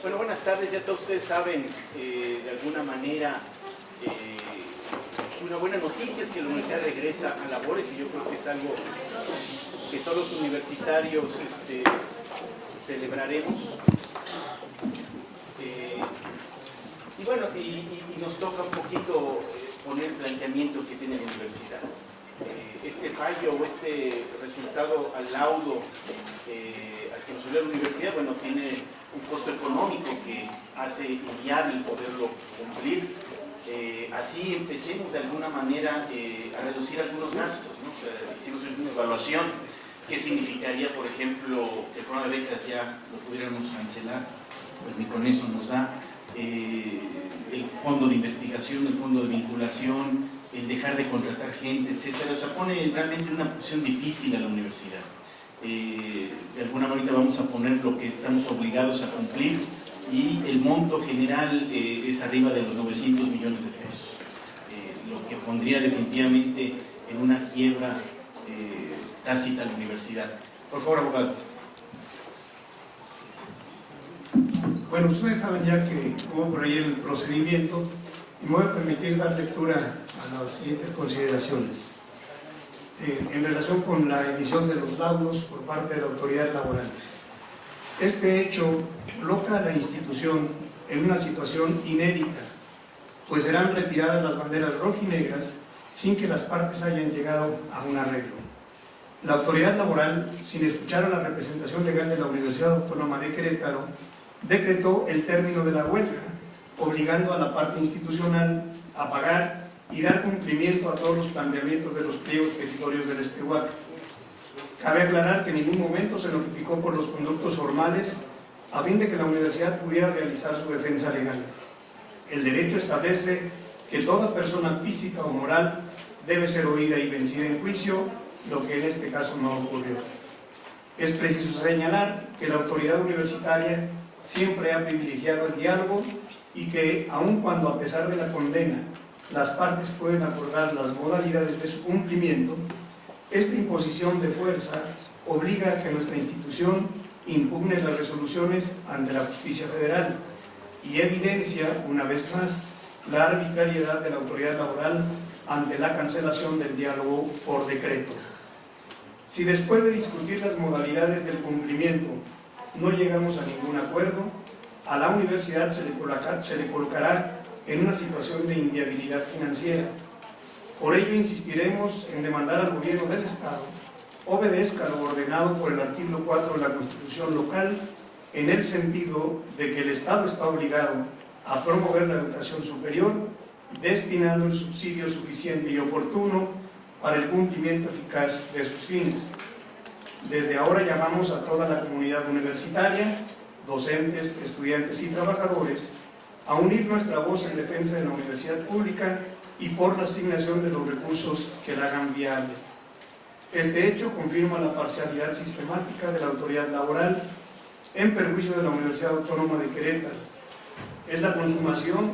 Bueno, buenas tardes. Ya todos ustedes saben, de alguna manera, una buena noticia es que la universidad regresa a labores, y yo creo que es algo que todos los universitarios celebraremos. Y bueno, y nos toca un poquito poner el planteamiento que tiene la universidad. Este fallo o este resultado al laudo al que nos dio la universidad, bueno, tiene un costo económico que hace inviable poderlo cumplir. Así empecemos de alguna manera a reducir algunos gastos, ¿no? O sea, hicimos una evaluación. ¿Qué significaría, por ejemplo, que el programa de becas ya lo pudiéramos cancelar? Pues ni con eso nos da. El fondo de investigación, el fondo de vinculación, el dejar de contratar gente, etcétera. O sea, pone realmente en una posición difícil a la universidad. De alguna manera vamos a poner lo que estamos obligados a cumplir, y el monto general es arriba de los 900 millones de pesos, lo que pondría definitivamente en una quiebra tácita a la universidad. Por favor, abogado. Bueno, ustedes saben ya que hubo por ahí el procedimiento, y me voy a permitir dar lectura a las siguientes consideraciones. En relación con la emisión de los laudos por parte de la autoridad laboral. Este hecho coloca a la institución en una situación inédita, pues serán retiradas las banderas rojinegras sin que las partes hayan llegado a un arreglo. La autoridad laboral, sin escuchar a la representación legal de la Universidad Autónoma de Querétaro, decretó el término de la huelga, obligando a la parte institucional a pagar y dar cumplimiento a todos los planteamientos de los pliegos petitorios del STEWAC. Cabe aclarar que en ningún momento se notificó por los conductos formales a fin de que la universidad pudiera realizar su defensa legal. El derecho establece que toda persona física o moral debe ser oída y vencida en juicio, lo que en este caso no ocurrió. Es preciso señalar que la autoridad universitaria siempre ha privilegiado el diálogo, y que, aun cuando a pesar de la condena las partes pueden acordar las modalidades de su cumplimiento, esta imposición de fuerza obliga a que nuestra institución impugne las resoluciones ante la justicia federal y evidencia, una vez más, la arbitrariedad de la autoridad laboral ante la cancelación del diálogo por decreto. Si después de discutir las modalidades del cumplimiento no llegamos a ningún acuerdo, a la universidad se le colocará en una situación de inviabilidad financiera. Por ello insistiremos en demandar al gobierno del Estado obedezca lo ordenado por el artículo 4 de la Constitución local, en el sentido de que el Estado está obligado a promover la educación superior, destinando el subsidio suficiente y oportuno para el cumplimiento eficaz de sus fines. Desde ahora llamamos a toda la comunidad universitaria, docentes, estudiantes y trabajadores, a unir nuestra voz en defensa de la universidad pública y por la asignación de los recursos que la hagan viable. Este hecho confirma la parcialidad sistemática de la autoridad laboral en perjuicio de la Universidad Autónoma de Querétaro. Es la consumación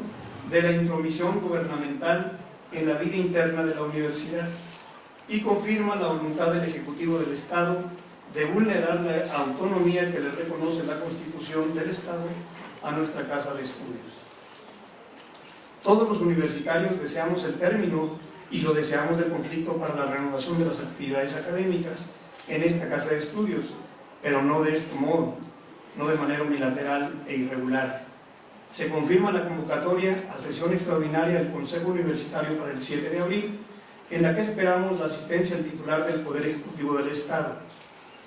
de la intromisión gubernamental en la vida interna de la universidad y confirma la voluntad del Ejecutivo del Estado de vulnerar la autonomía que le reconoce la Constitución del Estado a nuestra casa de estudios. Todos los universitarios deseamos el término y lo deseamos del conflicto para la reanudación de las actividades académicas en esta casa de estudios, pero no de este modo, no de manera unilateral e irregular. Se confirma la convocatoria a sesión extraordinaria del Consejo Universitario para el 7 de abril, en la que esperamos la asistencia del titular del Poder Ejecutivo del Estado.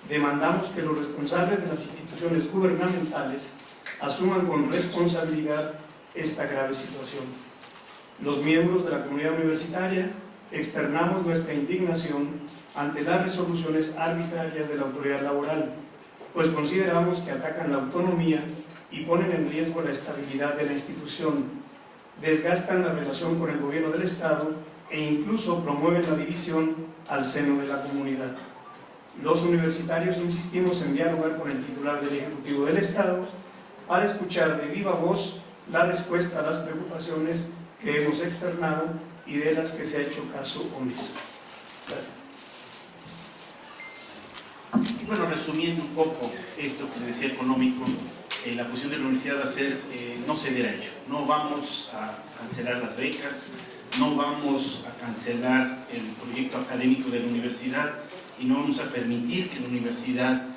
Demandamos que los responsables de las instituciones gubernamentales asuman con responsabilidad esta grave situación. Los miembros de la comunidad universitaria externamos nuestra indignación ante las resoluciones arbitrarias de la autoridad laboral, pues consideramos que atacan la autonomía y ponen en riesgo la estabilidad de la institución, desgastan la relación con el gobierno del Estado e incluso promueven la división al seno de la comunidad. Los universitarios insistimos en dialogar con el titular del Ejecutivo del Estado para escuchar de viva voz la respuesta a las preocupaciones que hemos externado y de las que se ha hecho caso omiso. Gracias. Y bueno, resumiendo un poco esto que le decía económico, la posición de la universidad va a ser no ceder a ello. No vamos a cancelar las becas, no vamos a cancelar el proyecto académico de la universidad y no vamos a permitir que la universidad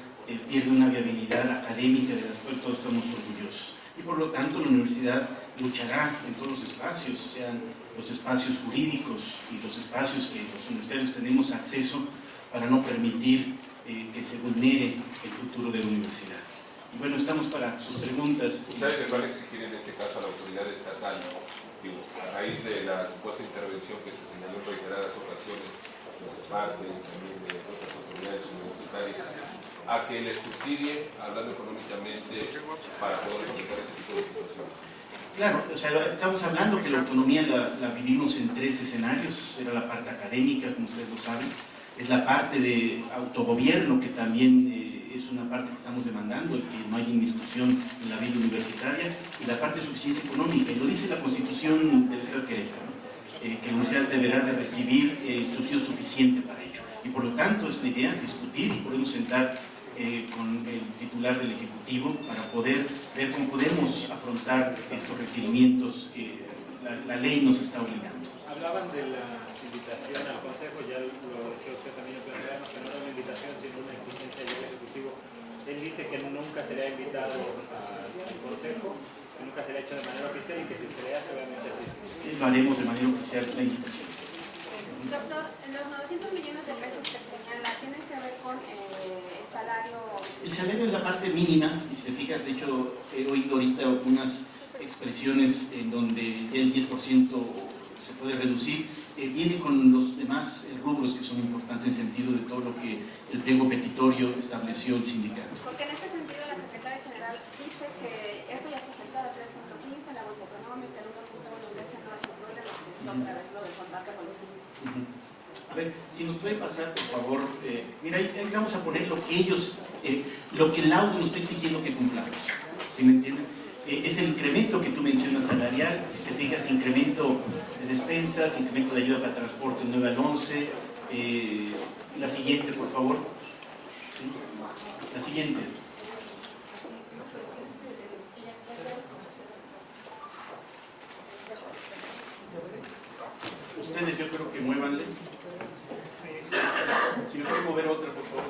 pierda una viabilidad académica de la cual todos estamos orgullosos. Y por lo tanto la universidad luchará en todos los espacios, sean los espacios jurídicos y los espacios que los universitarios tenemos acceso para no permitir que se vulnere el futuro de la universidad. Y bueno, estamos para sus preguntas. ¿Ustedes les van a exigir en este caso a la autoridad estatal, a raíz de la supuesta intervención que se señaló en reiteradas ocasiones de su parte y también de otras autoridades universitarias, a que les subsidie, hablando económicamente, para poder enfrentar este tipo de situaciones? Claro, o sea, estamos hablando que la autonomía la vivimos en 3 escenarios. Era la parte académica, como ustedes lo saben, es la parte de autogobierno, que también es una parte que estamos demandando, el que no haya discusión en la vida universitaria, y la parte de suficiencia económica, y lo dice la Constitución del Estado de Querétaro, que la universidad deberá de recibir subsidio suficiente para ello. Y por lo tanto es la idea discutir y podemos sentar con el titular del Ejecutivo para poder ver cómo podemos afrontar estos requerimientos que la ley nos está obligando. Hablaban de la invitación al Consejo, ya lo decía usted también en plan, que no era una invitación sino una exigencia del Ejecutivo. Él dice que nunca será invitado al Consejo, que nunca será hecho de manera oficial y que si se le hace obviamente así. Lo haremos de manera oficial la invitación. Doctor, los 900 millones de pesos que señala, ¿tienen que ver con el salario? El salario es la parte mínima, y si te fijas, de hecho, he oído ahorita algunas expresiones en donde ya el 10% se puede reducir, viene con los demás rubros que son importantes en sentido de todo lo que el pliego petitorio estableció el sindicato. Porque en este sentido la secretaria general dice que eso ya está sentado a 3.15, la bolsa económica, el 1.1 de ese no es un problema, que es otra vez lo del contrato colectivo. A ver, si nos puede pasar, por favor, mira, ahí vamos a poner lo que ellos, lo que el laudo nos está exigiendo que cumplamos, ¿sí me entienden? Es el incremento que tú mencionas salarial, si te fijas, incremento de despensas, incremento de ayuda para transporte 9 al 11, la siguiente, por favor. ¿Sí? La siguiente. Ustedes yo creo que muévanle. Si me pueden mover otra, por favor.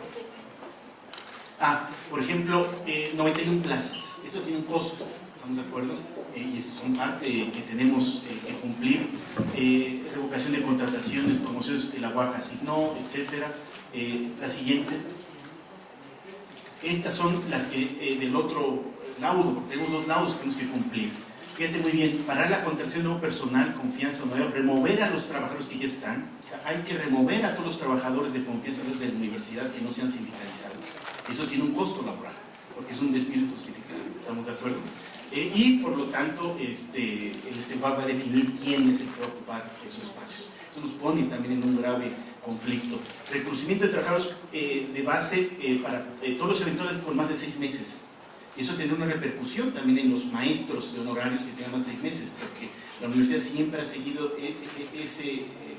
Por ejemplo, 91 plazas. Eso tiene un costo, ¿estamos de acuerdo? Y es una parte que tenemos que cumplir. Revocación de contrataciones, promociones que la UAC asignó, etc. La siguiente. Estas son las que del otro laudo, porque tenemos 2 laudos que tenemos que cumplir. Fíjate muy bien, parar la contratación de nuevo personal, confianza, remover a los trabajadores que ya están. O sea, hay que remover a todos los trabajadores de confianza de la universidad que no sean sindicalizados. Eso tiene un costo laboral, porque es un despido injustificado, ¿estamos de acuerdo? Y por lo tanto, el va a definir quién es el que va a ocupar esos espacios. Eso nos pone también en un grave conflicto. Reclutamiento de trabajadores de base para todos los eventuales con más de 6 meses. Eso tiene una repercusión también en los maestros de honorarios que tengan más de 6 meses, porque la universidad siempre ha seguido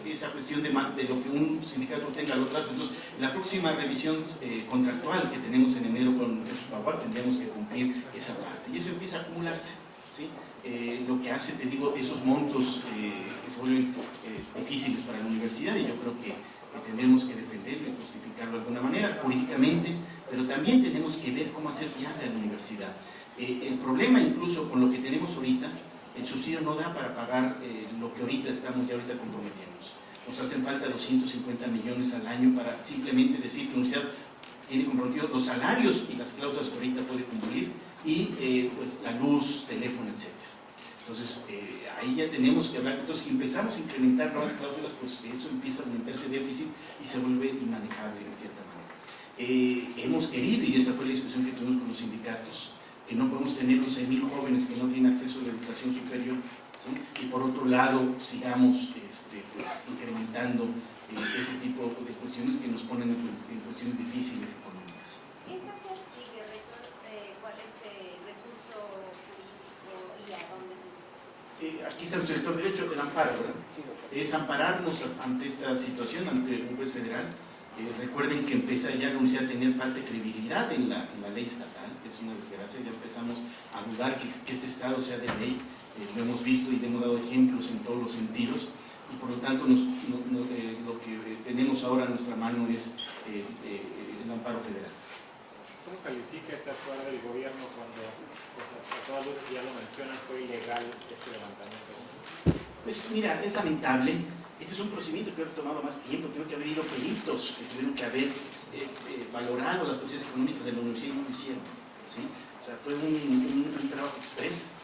esa cuestión de lo que un sindicato tenga a los plazos. Entonces, en la próxima revisión contractual que tenemos en enero con el SUPAUAC tendríamos que cumplir esa parte. Y eso empieza a acumularse, ¿sí? Lo que hace, te digo, esos montos que se vuelven difíciles para la universidad, y yo creo que tendremos que defenderlo y justificarlo de alguna manera, jurídicamente, pero también tenemos que ver cómo hacer viable a la universidad. El problema, incluso con lo que tenemos ahorita, el subsidio no da para pagar lo que ahorita estamos comprometiendo. Nos hacen falta 250 millones al año para simplemente decir que la universidad tiene comprometidos los salarios y las cláusulas que ahorita puede cumplir, y pues la luz, teléfono, etc. Entonces, ahí ya tenemos que hablar. Entonces, si empezamos a incrementar nuevas cláusulas, pues eso empieza a aumentarse déficit y se vuelve inmanejable en cierta manera. Hemos querido, y esa fue la discusión que tuvimos con los sindicatos, que no podemos tener 11.000 jóvenes que no tienen acceso a la educación superior, ¿sí? Y por otro lado, sigamos pues, incrementando este tipo de cuestiones que nos ponen en cuestiones difíciles económicas. ¿Qué instancia sigue, rector? ¿Cuál es el recurso jurídico y a dónde se...? Aquí está el sector derecho, el amparo, ¿verdad? Es ampararnos ante esta situación, ante un juez federal, Recuerden que empieza ya la universidad a tener falta de credibilidad en la ley estatal, que es una desgracia. Ya empezamos a dudar que este Estado sea de ley. Lo hemos visto y le hemos dado ejemplos en todos los sentidos, y por lo tanto lo que tenemos ahora en nuestra mano es el amparo federal. ¿Cómo califica esta actuar del gobierno cuando, pues, a todas luces, ya lo mencionan, fue ilegal este levantamiento? Pues mira, es lamentable. Este es un procedimiento que ha tomado más tiempo. Tiene que haber ido peritos que tuvieron que haber valorado las posibilidades económicas de la universidad y no lo hicieron, ¿sí? O sea, fue un trabajo express,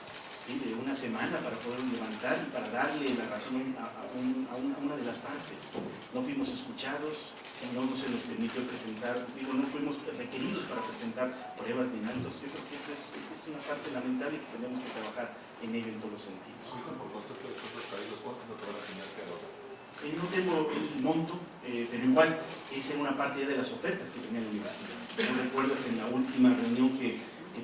¿sí? De una semana para poder levantar y para darle la razón a una de las partes. No fuimos escuchados, no se nos permitió presentar, no fuimos requeridos para presentar pruebas ni nada. Entonces yo creo que eso es una parte lamentable que tenemos que trabajar en ello en todos los sentidos. Por concepto de costos caídos, ¿cuánto no te van a tener que dar? No tengo el monto, pero igual esa era una parte de las ofertas que tenía la universidad. Si tú recuerdas, en la última reunión que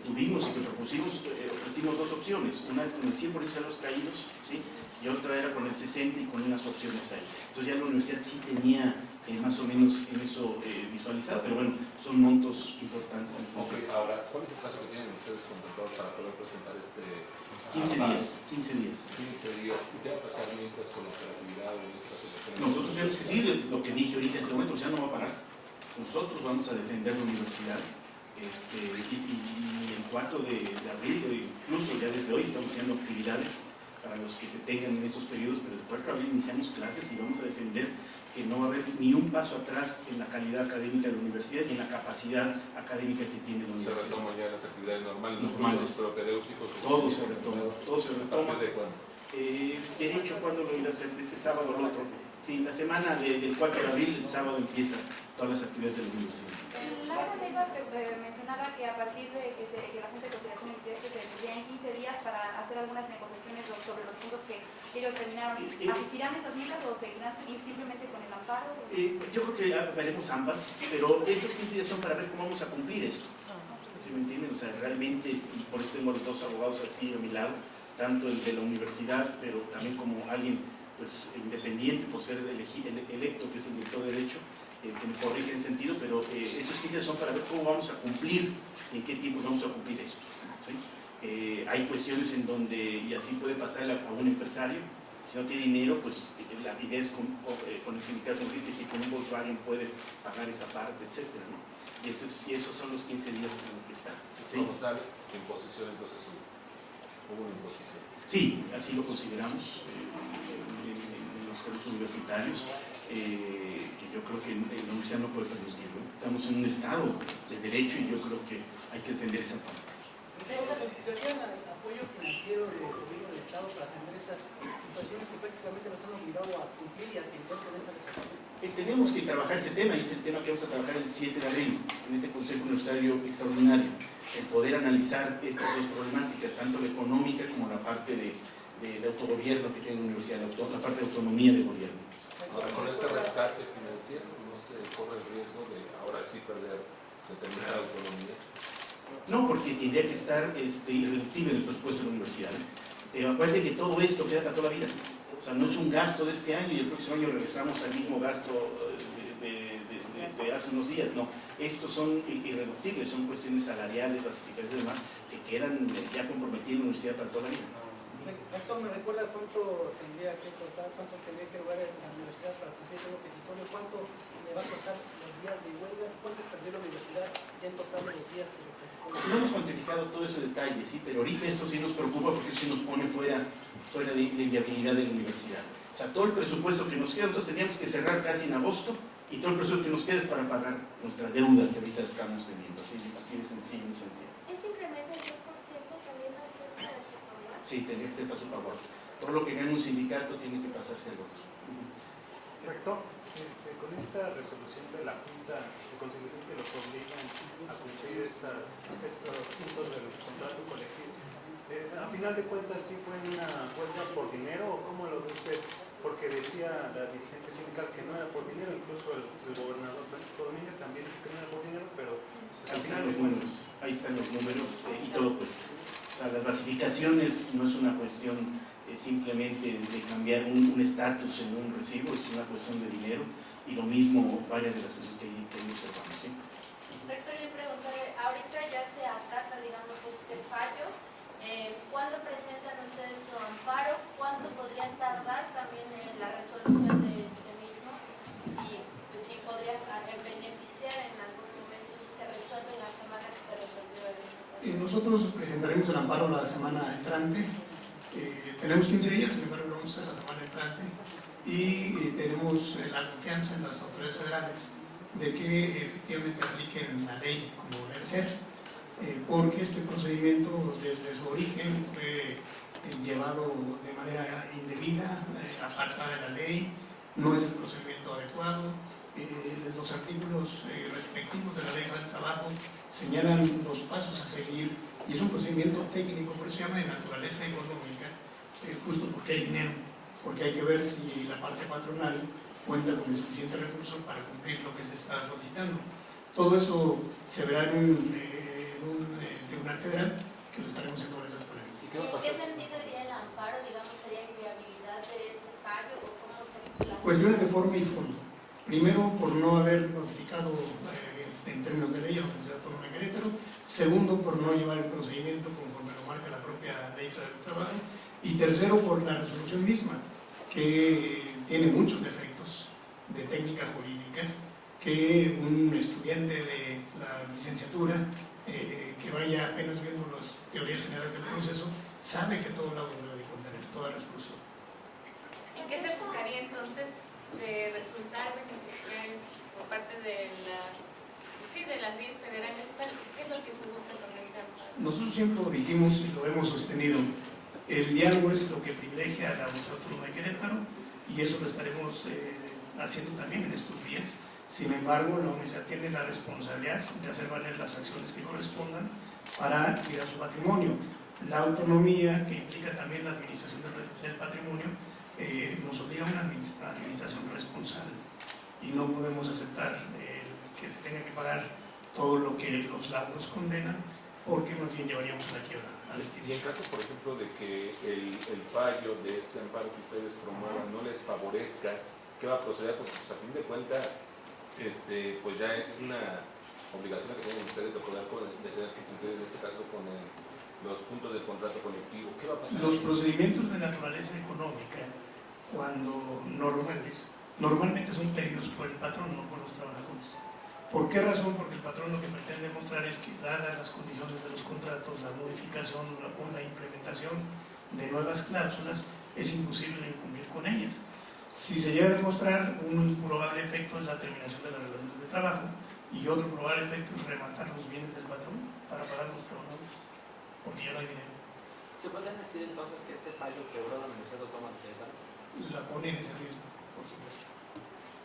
tuvimos y que propusimos, ofrecimos dos opciones. Una es con el 100% de los caídos, ¿sí? Y otra era con el 60% y con unas opciones ahí. Entonces ya la universidad sí tenía más o menos en eso visualizado, pero bueno, son montos importantes. Ok, ahora, ¿cuál es el plazo que tienen ustedes contemplados para poder presentar este? 15 días. 15 días. ¿Y qué va a pasar mientras con la operatividad o en este caso? Nosotros tenemos que seguir lo que dije ahorita en ese momento, o sea, no va a parar. Nosotros vamos a defender la universidad. Y el 4 de abril, incluso ya desde hoy, estamos haciendo actividades para los que se tengan en estos periodos, pero el 4 de abril iniciamos clases y vamos a defender que no va a haber ni un paso atrás en la calidad académica de la universidad y en la capacidad académica que tiene la universidad. Se retoman ya las actividades normales, los propedéuticos. Todo se retoma. ¿A partir de cuándo? Derecho, ¿cuándo lo irá a hacer? ¿Este sábado o el otro? Sí, la semana del 4 de abril, el sábado empiezan todas las actividades de la universidad. Laura Leiva mencionaba que a partir de que la Junta de Conciliación emitió que se tendrían 15 días para hacer algunas negociaciones sobre los puntos que ellos terminaron. ¿Asistirán estas mismas o seguirán simplemente con el amparo? Yo creo que veremos ambas, pero esos 15 días son para ver cómo vamos a cumplir esto. ¿Sí me entienden? O sea, realmente, y por eso tengo los dos abogados aquí a mi lado, tanto el de la universidad, pero también como alguien pues independiente por ser electo, que es el director de Derecho, que me corrige en ese sentido, pero esos 15 días son para ver cómo vamos a cumplir, en qué tiempo vamos a cumplir esto, ¿sí? Hay cuestiones en donde, y así puede pasar a un empresario, si no tiene dinero, pues la idea es con el sindicato de Enrique, si con un Volkswagen puede pagar esa parte, etcétera, ¿no? Y esos son los 15 días en los que está, ¿sí? Como tal, imposición, entonces hubo una imposición. Sí, así lo consideramos en los centros universitarios, que yo creo que la universidad no puede permitirlo. Estamos en un estado de derecho y yo creo que hay que defender esa parte. ¿Solicitarían apoyo financiero del gobierno del Estado para atender estas situaciones que prácticamente nos han obligado a cumplir y a atender con esa resolución? Tenemos que trabajar ese tema, y es el tema que vamos a trabajar el 7 de abril en este Consejo Universitario Extraordinario, el poder analizar estas dos problemáticas, tanto la económica como la parte de autogobierno que tiene la universidad, la parte de autonomía de gobierno. Ahora, con este rescate financiero, ¿no se corre el riesgo de ahora sí perder determinada autonomía? No, porque tendría que estar irreductible en el presupuesto de la universidad. Acuérdense que todo esto queda para toda la vida. O sea, no es un gasto de este año y el próximo año regresamos al mismo gasto de hace unos días. No, estos son irreductibles, son cuestiones salariales, basificaciones y demás, que quedan ya comprometidas en la universidad para toda la vida. Rector, ¿me recuerda cuánto tendría que costar, cuánto tendría que lograr en la universidad para cumplir todo lo que dispone? ¿Cuánto le va a costar los días de huelga? ¿Cuánto perdió la universidad ya en total de los días que le presentó? No hemos cuantificado todo ese detalle, sí, pero ahorita esto sí nos preocupa porque eso sí nos pone fuera de inviabilidad de la universidad. O sea, todo el presupuesto que nos queda, entonces teníamos que cerrar casi en agosto, y todo el presupuesto que nos queda es para pagar nuestra deuda que ahorita estamos teniendo, así de sencillo en sentido. ¿Este incremento del 10% también va a ser para su favor? Sí, tendría que ser para su favor. Todo lo que gane un sindicato tiene que pasarse al otro. Rector, con esta resolución de la Junta de Conciliación que los obligan a cumplir estos puntos del contrato colectivo, a final de cuentas, ¿sí fue una huelga por dinero o cómo lo ve usted? Porque decía la dirigente sindical que no era por dinero, incluso el gobernador Francisco Domínguez también dijo que no era por dinero, pero ahí están los números, y todo cuesta. O sea, las basificaciones no es una cuestión simplemente de cambiar un estatus en un recibo, es una cuestión de dinero, y y lo mismo varias de las cosas que ahí observamos. ¿Sí? Rector, yo preguntarle, ahorita ya se acata, digamos, este fallo. ¿Cuándo presentan ustedes su amparo? ¿Cuánto podrían tardar también en la resolución de este mismo? Y pues, si podría beneficiar en algún momento si se resuelve en la semana que se resolvió el caso. Nosotros presentaremos el amparo la semana entrante. Tenemos 15 días, sin embargo, lo vamos a hacer la semana entrante. Y tenemos la confianza en las autoridades federales de que efectivamente apliquen la ley como debe ser, porque este procedimiento desde su origen fue llevado de manera indebida, apartada de la ley, no es el procedimiento adecuado. Los artículos respectivos de la ley del trabajo señalan los pasos a seguir y es un procedimiento técnico, por eso se llama de naturaleza económica, justo porque hay dinero, porque hay que ver si la parte patronal cuenta con el suficiente recurso para cumplir lo que se está solicitando. Todo eso se verá en un tribunal federal que lo estaremos haciendo sobre las ponencias. ¿Y en qué sentido iría el amparo? Digamos, ¿sería inviabilidad de este fallo o cómo se plantea? Cuestiones de forma y fondo. Primero, por no haber notificado en términos de ley a la Universidad Autónoma de Querétaro. Segundo, por no llevar el procedimiento conforme lo marca la propia ley federal del trabajo. Y tercero, por la resolución misma, que tiene muchos defectos de técnica jurídica, que un estudiante de la licenciatura que vaya apenas viendo las teorías generales del proceso sabe que todo lado debe de contener toda resolución. ¿En qué se buscaría entonces de resultar beneficiarios por parte de las leyes federales? ¿Qué es lo que se busca con este amparo? Nosotros siempre lo dijimos y lo hemos sostenido. El diálogo es lo que privilegia a la Universidad Autónoma de Querétaro y eso lo estaremos haciendo también en estos días. Sin embargo, la universidad tiene la responsabilidad de hacer valer las acciones que correspondan para cuidar su patrimonio. La autonomía, que implica también la administración del patrimonio, nos obliga a una administración responsable y no podemos aceptar que se tenga que pagar todo lo que los laudos condenan, porque más bien llevaríamos a la quiebra. Y en caso, por ejemplo, de que el fallo de este amparo que ustedes promuevan no les favorezca, ¿qué va a proceder? Porque pues, a fin de cuentas, pues ya es una obligación que tienen ustedes de poder de tener que cumplir en este caso con los puntos del contrato colectivo. ¿Qué va a pasar? Los procedimientos de naturaleza económica, cuando normalmente son pedidos por el patrón, no por los trabajadores. ¿Por qué razón? Porque el patrón lo que pretende demostrar es que, dadas las condiciones de los contratos, la modificación o la implementación de nuevas cláusulas, es imposible de cumplir con ellas. Si se llega a demostrar, un probable efecto es la terminación de las relaciones de trabajo y otro probable efecto es rematar los bienes del patrón para pagar a los trabajadores, porque ya no hay dinero. ¿Se puede decir entonces que este fallo quebró la Universidad Autónoma de Querétaro? La pone en ese riesgo, por supuesto.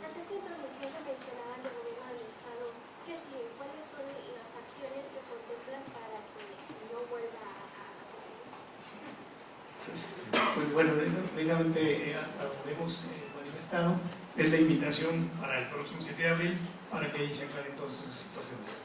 Antes de introducción se mencionaba del gobierno del Estado, que sigue, ¿cuáles son las acciones que contemplan para que no vuelva a suceder? Pues bueno, eso precisamente hasta donde hemos manifestado es la invitación para el próximo 7 de abril para que ahí se aclaren todas esas situaciones.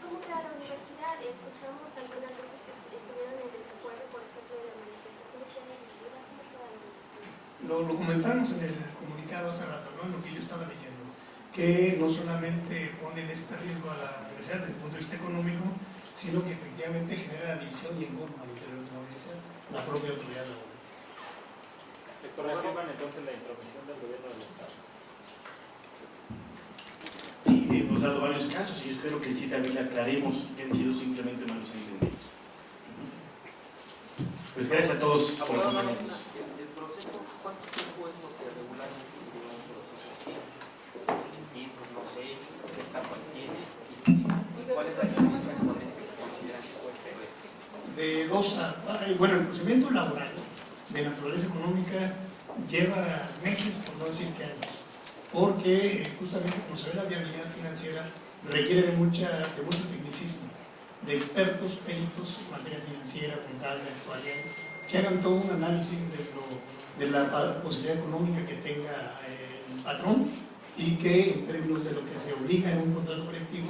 ¿Cómo queda la universidad? Escuchamos algunas veces que estuvieron en desacuerdo, por ejemplo, de la manifestación que hay en la vida. ¿Cómo queda la universidad? Lo comentamos en el comunicado hace rato, ¿no? En lo que yo estaba leyendo, que no solamente pone en este riesgo a la universidad desde el punto de vista económico, sino que efectivamente genera la división y engorma al interior de la universidad, la propia autoridad laboral. ¿Se corregirán entonces la intromisión del gobierno del Estado? Sí, hemos dado varios casos y yo espero que el 7 de abril aclaremos que han sido simplemente malos entendidos. Pues gracias a todos por acompañarnos. ¿El proceso cuánto tiempo es lo que regularmente se lleva un proceso así? ¿Tiempos, no sé, qué etapas tiene y cuál es la diferencia entonces que consideran que puede ser? Bueno, el procedimiento laboral de naturaleza económica lleva meses, por no decir que años, porque justamente como se ve la viabilidad financiera requiere de mucho tecnicismo, de expertos, peritos en materia financiera, contable, actuarial, que hagan todo un análisis de la posibilidad económica que tenga el patrón y que en términos de lo que se obliga en un contrato colectivo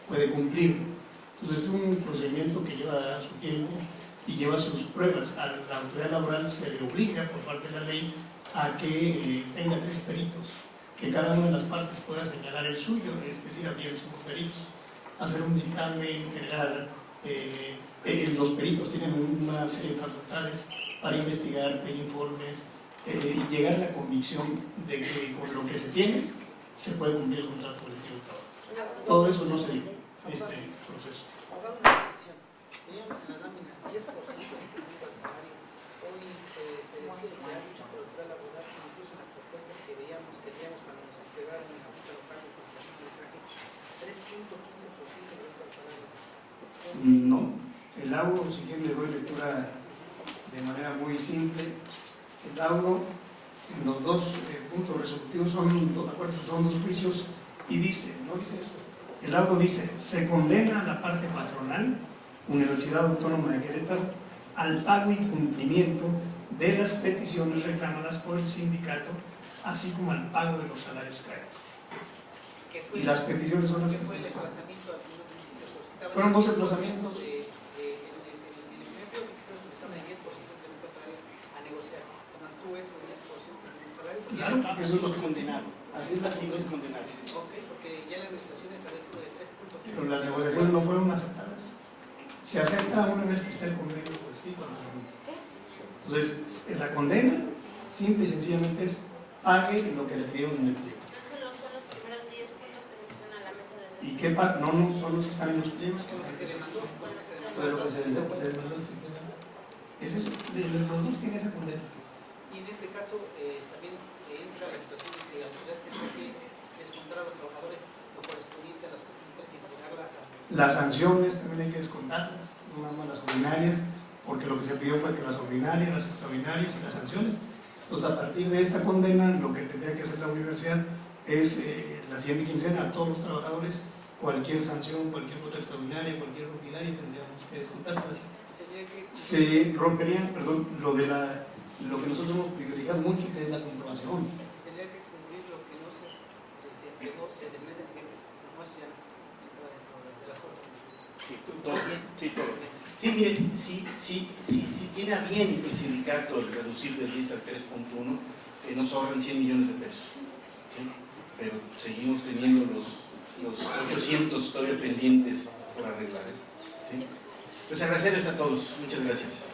puede cumplir. Entonces es un procedimiento que lleva su tiempo y lleva sus pruebas. A la autoridad laboral se le obliga por parte de la ley a que tenga 3 peritos que cada una de las partes pueda señalar el suyo, es decir, había 5 peritos, hacer un dictamen, generar, los peritos tienen una serie de facultades para investigar, pedir informes y llegar a la convicción de que con lo que se tiene se puede cumplir el contrato colectivo de trabajo. Todo eso no se dio este proceso. Abogado, una decisión. Teníamos en las láminas 10% de incremento al salario. Hoy se decía y se ha dicho por el plan laboral que incluso en las propuestas que veíamos cuando nos entregaron en la Junta Local de Conciliación del Traje, 3.15% de aumento al salario. No, el laudo, si quieren le doy lectura de manera muy simple. El laudo, en los dos puntos resolutivos son dos juicios y dice, no dice eso. El laudo dice, se condena a la parte patronal, Universidad Autónoma de Querétaro, al pago y cumplimiento de las peticiones reclamadas por el sindicato, así como al pago de los salarios caídos. Y las peticiones son las que fue el desplazamiento al primer municipio solicitaba. Fueron 2 desplazamientos. El primer solicitaba el 10% de nuestro salario a negociar. Se mantuvo ese 10% de nuestro salario. Claro, Eso es lo que condenaron. Así es condenado. Ok, porque ya las negociaciones había sido de 3.15. Pero las negociaciones no fueron aceptadas. Se acepta una vez que está el convenio, pues sí, cuando se junta. Entonces, la condena, simple y sencillamente es pague lo que le pidieron en el pliego. Entonces son los primeros 10 puntos que se pusieron a la mesa de... ¿Y qué no son los que están en los pliegos? Fue lo que se demandó. Es eso, los dos tienen esa condena. Y en este caso también entra la situación de que la autoridad tiene que descontar a los trabajadores lo correspondiente a las cosas y pagarlas a... Las sanciones también hay que descontarlas, no nada más las ordinarias, porque lo que se pidió fue que las ordinarias, las extraordinarias y las sanciones. Entonces, a partir de esta condena, lo que tendría que hacer la universidad es la siguiente quincena a todos los trabajadores, cualquier sanción, cualquier otra extraordinaria, cualquier ordinaria, tendríamos que descontárselas. Se romperían, perdón, lo que nosotros hemos privilegiado mucho, que es la comprobación. Tendría que cumplir lo que no se entregó desde el mes de noviembre. No, eso ya entra dentro de las cuotas. Sí, todo bien. Sí, todo bien. Sí, miren, si tiene a bien el sindicato el reducir del 10 al 3.1, nos ahorran 100 millones de pesos. ¿Sí? Pero seguimos teniendo los 800 todavía pendientes por arreglar. ¿Sí? Pues agradecerles a todos. Muchas gracias.